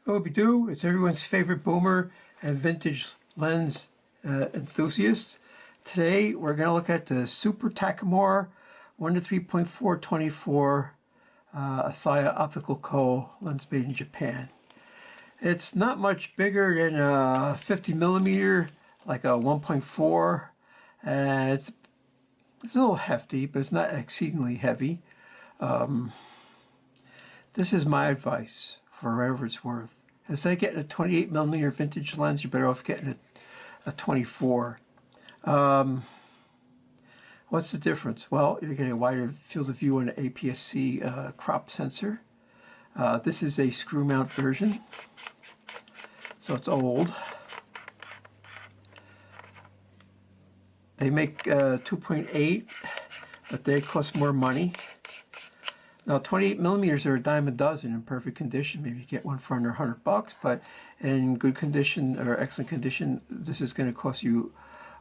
Scooby-Doo, it's everyone's favorite boomer and vintage lens enthusiast. Today we're going to look at the Super-Takumar 1 to 3.424 Asaya Optical Co. lens made in Japan. It's not much bigger than a 50 millimeter, like a 1.4. It's a little hefty, but it's not exceedingly heavy. This is my advice for whatever it's worth. Instead of getting a 28 millimeter vintage lens, you're better off getting a 24. What's the difference? Well, you're getting a wider field of view on an APS-C crop sensor. This is a screw mount version, so it's old. They make 2.8, but they cost more money. Now, 28 millimeters are a dime a dozen in perfect condition. Maybe you get one for under $100, but in good condition or excellent condition, this is going to cost you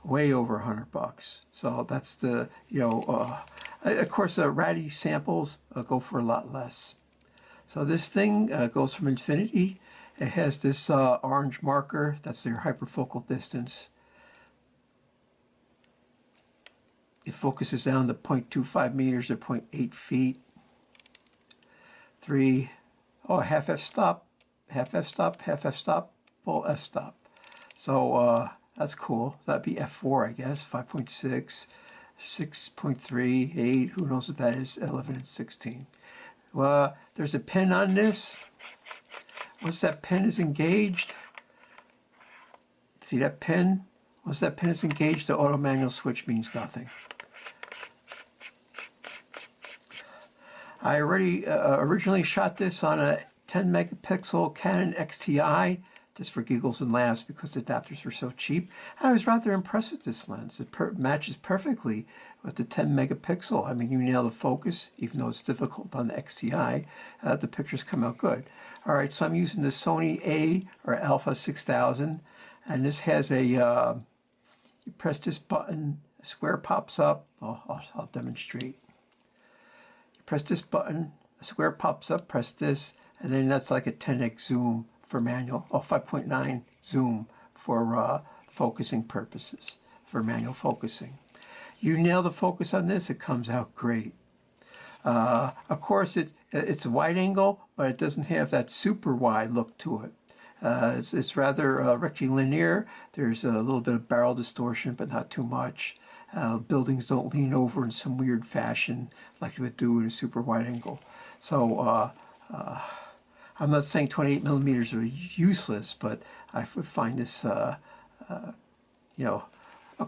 way over $100. So that's the, of course, ratty samples go for a lot less. So this thing goes from infinity. It has this orange marker. That's their hyperfocal distance. It focuses down to 0.25 meters or 0.8 feet. Half f-stop, half f-stop, half f-stop, full f-stop. So that's cool. So that'd be f4, I guess, 5.6, 6.3, 8, who knows what that is, 11 and 16. Well, there's a pin on this. Once that pin is engaged, see that pin? Once that pin is engaged, the auto manual switch means nothing. I already originally shot this on a 10 megapixel Canon XTI, just for giggles and laughs because the adapters were so cheap. And I was rather impressed with this lens. It matches perfectly with the 10 megapixel. I mean, you nail the focus, even though it's difficult on the XTI. The pictures come out good. All right, so I'm using the Sony A or Alpha 6000, and this has a, you press this button, a square pops up. I'll demonstrate. Press this button, a square pops up, press this, and then that's like a 10x zoom for manual, 5.9 zoom for focusing purposes, for manual focusing. You nail the focus on this, it comes out great. Of course, it's a wide angle, but it doesn't have that super wide look to it. It's rather rectilinear. There's a little bit of barrel distortion, but not too much. Buildings don't lean over in some weird fashion like you would do in a super wide angle. So I'm not saying 28 millimeters are useless, but I would find this, of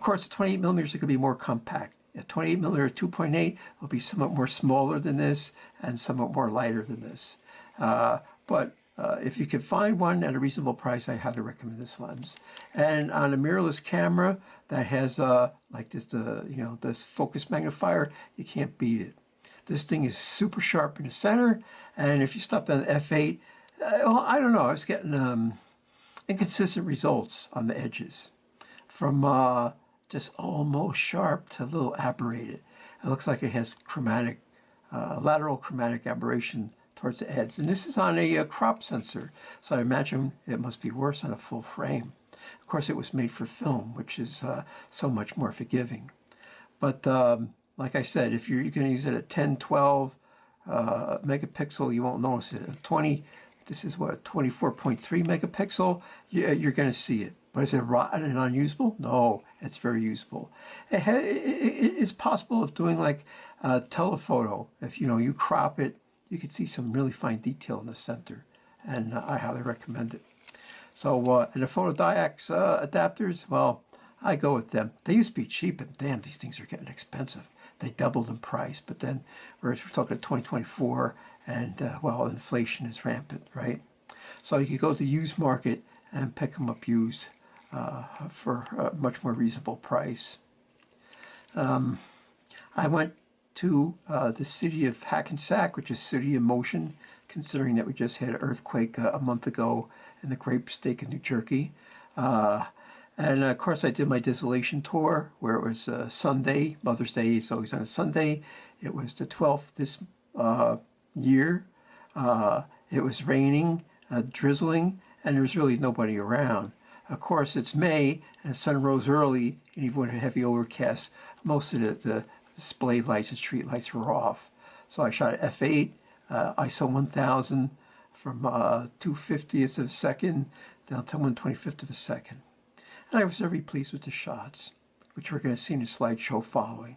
course, 28 millimeters it could be more compact. A 28 millimeter 2.8 will be somewhat more smaller than this and somewhat more lighter than this. But if you can find one at a reasonable price, I highly recommend this lens. And on a mirrorless camera that has like this, this focus magnifier, you can't beat it. This thing is super sharp in the center, and if you stopped on f8, I don't know, I was getting inconsistent results on the edges, from just almost sharp to a little aberrated. It looks like it has chromatic, lateral chromatic aberration towards the edge. And this is on a crop sensor, so I imagine it must be worse on a full frame. Of course, it was made for film, which is so much more forgiving. But like I said, if you're going to use it at 10, 12 megapixel, you won't notice it. At 20, this is what, 24.3 megapixel, you're going to see it. But is it rotten and unusable? No, it's very usable. It's possible of doing like telephoto. If you crop it, you can see some really fine detail in the center, and I highly recommend it. So, and the photodiox adapters, well, I go with them. They used to be cheap, and damn, these things are getting expensive. They doubled in price, but then, whereas we're talking 2024, and well, inflation is rampant, right? So you could go to the used market and pick them up used for a much more reasonable price. I went to the city of Hackensack, which is city in motion, considering that we just had an earthquake a month ago in the Great State of New Jersey. And of course I did my desolation tour where it was Sunday. Mother's Day is always on a Sunday. It was the 12th this year. It was raining. drizzling, and there's really nobody around. Of course, it's May, and the sun rose early, and even with a heavy overcast, most of the display lights and street lights were off. So I shot at f8, ISO 1000 from 2/50th of a second down to 1/25th of a second. And I was very pleased with the shots, which we're going to see in the slideshow following.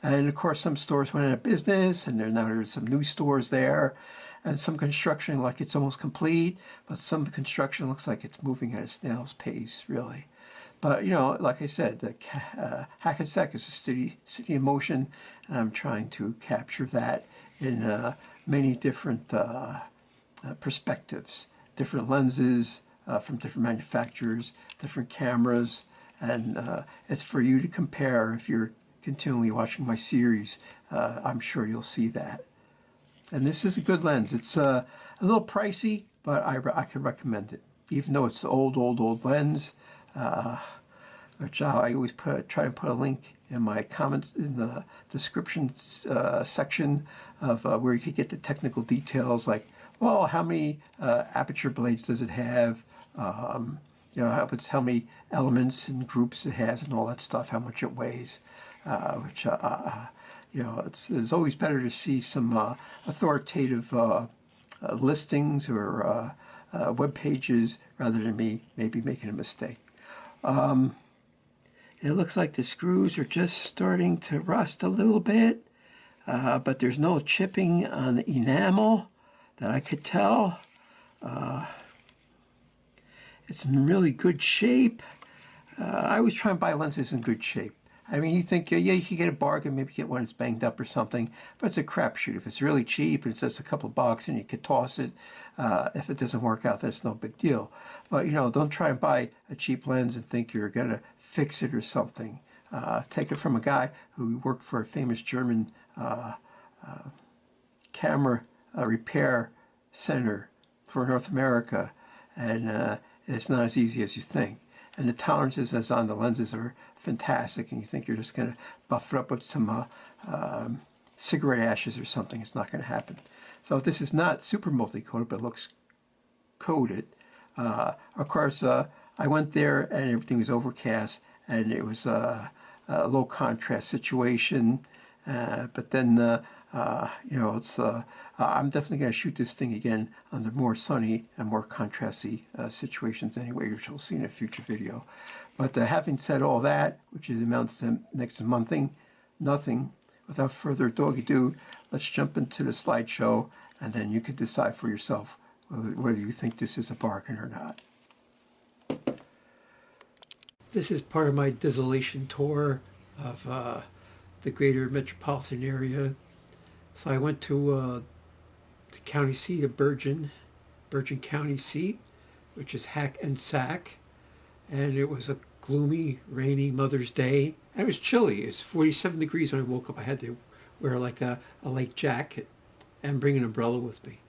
And of course, some stores went out of business, and now there's some new stores there, and some construction like it's almost complete, but some construction looks like it's moving at a snail's pace, really. But, you know, like I said, Hackensack is a city in motion, and I'm trying to capture that in many different perspectives, different lenses from different manufacturers, different cameras, and it's for you to compare. If you're continually watching my series, I'm sure you'll see that. And this is a good lens. It's a little pricey, but I could recommend it, even though it's an old lens, which I always try to put a link in my comments in the description section of where you could get the technical details, like, well, how many aperture blades does it have? You know, how many elements and groups it has, and all that stuff. How much it weighs, which you know, it's always better to see some authoritative listings or web pages rather than me maybe making a mistake. It looks like the screws are just starting to rust a little bit, but there's no chipping on the enamel that I could tell. It's in really good shape. I always try and buy lenses in good shape. I mean, you think, yeah, you could get a bargain, maybe get one that's banged up or something, but it's a crapshoot. If it's really cheap and it's just a couple of bucks and you could toss it, if it doesn't work out, that's no big deal. But, you know, don't try and buy a cheap lens and think you're going to fix it or something. Take it from a guy who worked for a famous German camera repair center for North America, and it's not as easy as you think. And the tolerances that's on the lenses are fantastic, and you think you're just going to buff it up with some cigarette ashes or something. It's not going to happen. So this is not super multi-coated, but it looks coated. Of course, I went there and everything was overcast, and it was a low contrast situation. But then, you know, it's I'm definitely going to shoot this thing again under more sunny and more contrasty situations anyway, which we'll see in a future video. But having said all that, which is amounts to next to nothing, without further ado, let's jump into the slideshow, and then you can decide for yourself whether you think this is a bargain or not. This is part of my desolation tour of the greater metropolitan area. So I went to the county seat of Bergen County seat, which is Hackensack, and it was a gloomy, rainy Mother's Day. And it was chilly. It's 47 degrees when I woke up. I had to wear like a light jacket and bring an umbrella with me.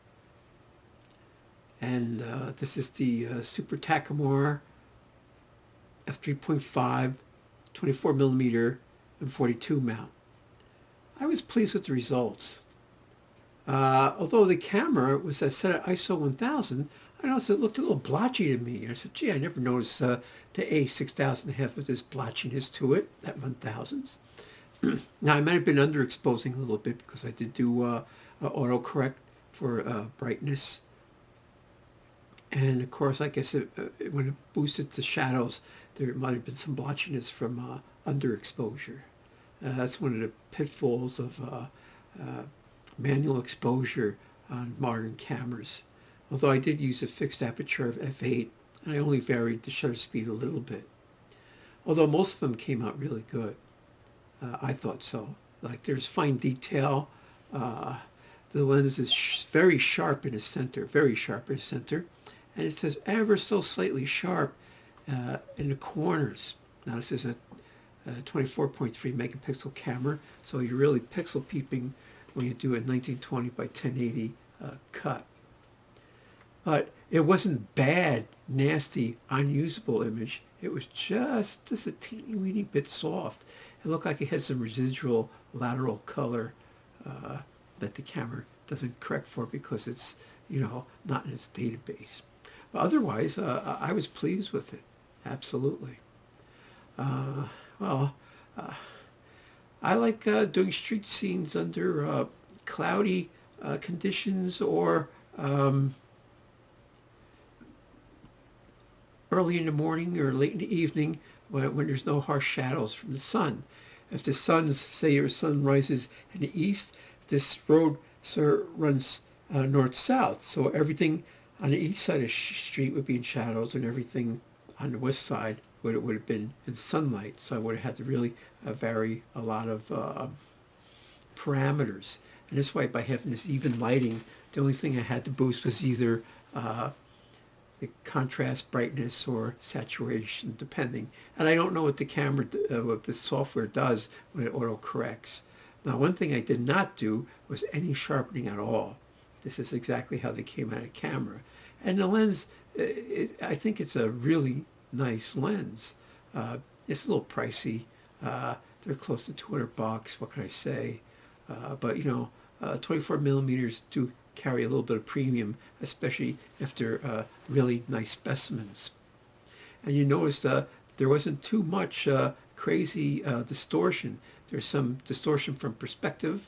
And this is the Super-Takumar f3.5, 24 millimeter and 42 mount. I was pleased with the results. Although the camera was set at ISO 1000, I noticed it looked a little blotchy to me. And I said, gee, I never noticed the A6000 have with this blotchiness to it at 1000s. Now, I might have been underexposing a little bit because I did do autocorrect for brightness. And of course, I guess when it boosted the shadows, there might have been some blotchiness from underexposure. That's one of the pitfalls of manual exposure on modern cameras. Although I did use a fixed aperture of f8, and I only varied the shutter speed a little bit. Although most of them came out really good. I thought so. Like, there's fine detail. The lens is very sharp in the center, and it says ever so slightly sharp in the corners. Now, this is a 24.3 megapixel camera, so you're really pixel peeping when you do a 1920 by 1080 cut. But it wasn't bad, nasty, unusable image. It was just a teeny weeny bit soft. It looked like it had some residual lateral color that the camera doesn't correct for because it's not in its database. But otherwise, I was pleased with it. Absolutely. Well, I like doing street scenes under cloudy conditions or early in the morning or late in the evening when there's no harsh shadows from the sun. If the say your sun rises in the east, this road runs north-south, so everything on the east side of the street would be in shadows and everything on the west side would have been in sunlight. So I would have had to really vary a lot of parameters. And this way, by having this even lighting, the only thing I had to boost was either the contrast, brightness, or saturation, depending. And I don't know what the camera, what the software does when it auto corrects. Now, one thing I did not do was any sharpening at all. This is exactly how they came out of camera. And the lens, I think it's a really nice lens. It's a little pricey. They're close to $200. What can I say? But 24 millimeters do carry a little bit of premium, especially if they're really nice specimens. And you notice there wasn't too much crazy distortion. There's some distortion from perspective.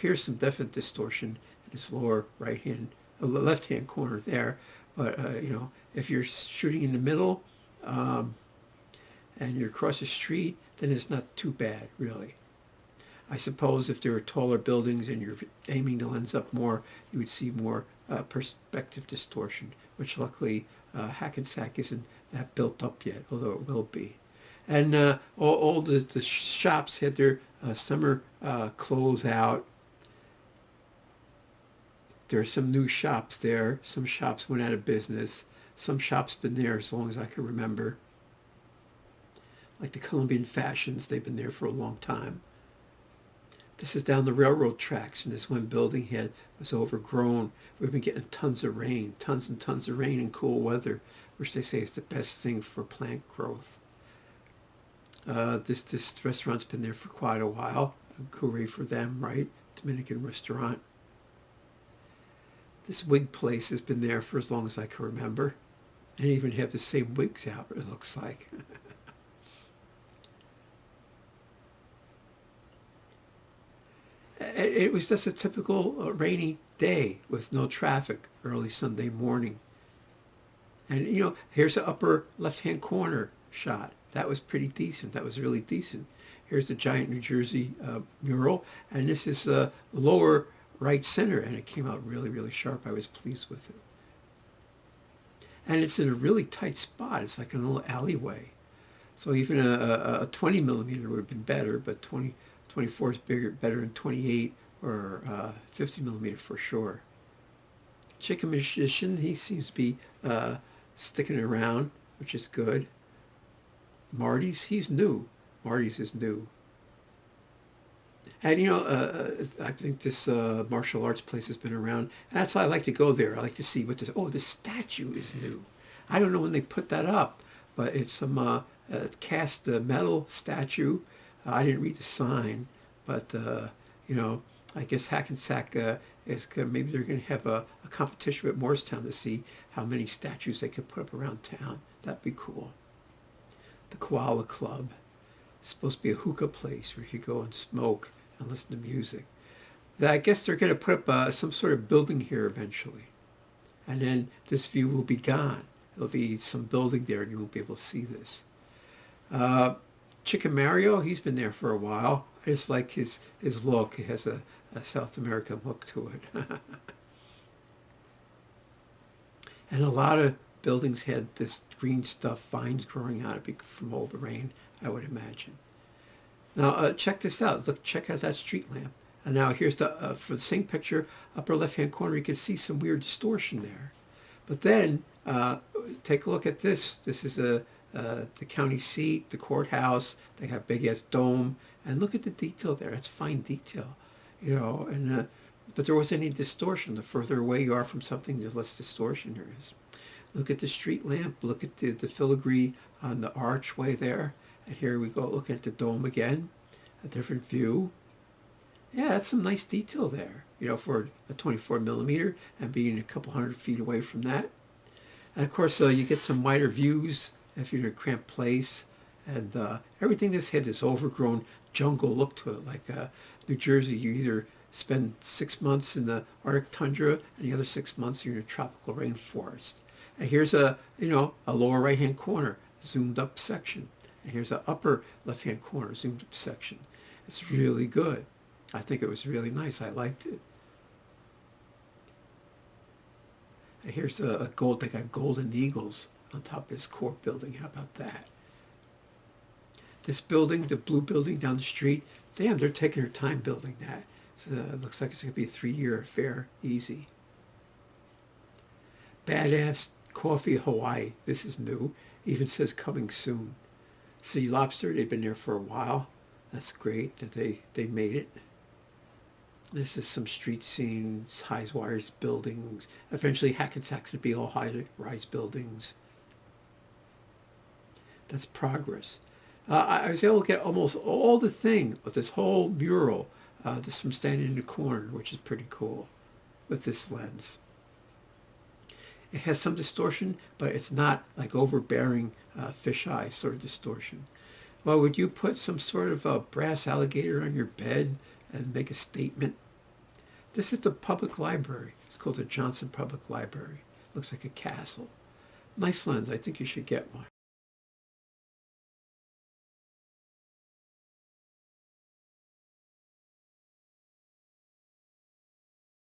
Here's some definite distortion in this lower left-hand corner there. But if you're shooting in the middle and you're across the street, then it's not too bad, really. I suppose if there were taller buildings and you're aiming the lens up more, you would see more perspective distortion, which luckily Hackensack isn't that built up yet, although it will be. And all the shops had their summer clothes out. There are some new shops there. Some shops went out of business. Some shops been there as long as I can remember. Like the Colombian Fashions, they've been there for a long time. This is down the railroad tracks, and this one building was overgrown. We've been getting tons of rain, tons and tons of rain and cool weather, which they say is the best thing for plant growth. This restaurant's been there for quite a while. Hooray for them, right? Dominican restaurant. This wig place has been there for as long as I can remember. And they even have the same wigs out, it looks like. It was just a typical rainy day with no traffic early Sunday morning. And, here's the upper left-hand corner shot. That was pretty decent. That was really decent. Here's the giant New Jersey mural. And this is the lower right center. And it came out really, really sharp. I was pleased with it. And it's in a really tight spot. It's like a little alleyway. So even a 20 millimeter would have been better, but 24 is better than 28 or 50 millimeter for sure. Chicken Magician, he seems to be sticking around, which is good. Marty's, he's new. Marty's is new. And I think this martial arts place has been around. And that's why I like to go there. I like to see what this statue is new. I don't know when they put that up, but it's some cast metal statue. I didn't read the sign, but I guess Hackensack maybe they're going to have a competition with Morristown to see how many statues they could put up around town. That'd be cool. The Koala Club. It's supposed to be a hookah place where you go and smoke and listen to music. I guess they're going to put up some sort of building here eventually. And then this view will be gone. There'll be some building there and you won't be able to see this. Chicken Mario, he's been there for a while. I just like his look. He has a South American look to it. And a lot of buildings had this green stuff, vines growing out of it from all the rain, I would imagine. Now, check this out. Look, check out that street lamp. And now here's for the same picture, upper left-hand corner, you can see some weird distortion there. But then, take a look at this. This is the county seat, the courthouse. They have big-ass dome. And look at the detail there. It's fine detail, but there wasn't any distortion. The further away you are from something, the less distortion there is. Look at the street lamp. Look at the filigree on the archway there. And here we go, looking at the dome again. A different view. Yeah, that's some nice detail there. for a 24 millimeter and being a couple hundred feet away from that. And of course, you get some wider views if you're in a cramped place. And everything just had this overgrown jungle look to it. Like New Jersey, you either spend 6 months in the Arctic tundra and the other 6 months you're in a tropical rainforest. And here's a lower right-hand corner, zoomed up section. And here's an upper left-hand corner, zoomed up section. It's really good. I think it was really nice. I liked it. And here's a gold, they got golden eagles on top of this core building. How about that? This building, the blue building down the street, damn, they're taking their time building that. So it looks like it's going to be a 3-year affair, easy. Badass Coffee Hawaii. This is new. Even says coming soon. Sea Lobster, they've been there for a while. That's great that they made it. This is some street scenes, high-rise buildings. Eventually Hackensack's going to be all high-rise buildings. That's progress. I was able to get almost all the thing of this whole mural just from standing in the corner, which is pretty cool with this lens. It has some distortion, but it's not like overbearing fisheye sort of distortion. Well, would you put some sort of a brass alligator on your bed and make a statement? This is the public library. It's called the Johnson Public Library. Looks like a castle. Nice lens. I think you should get one.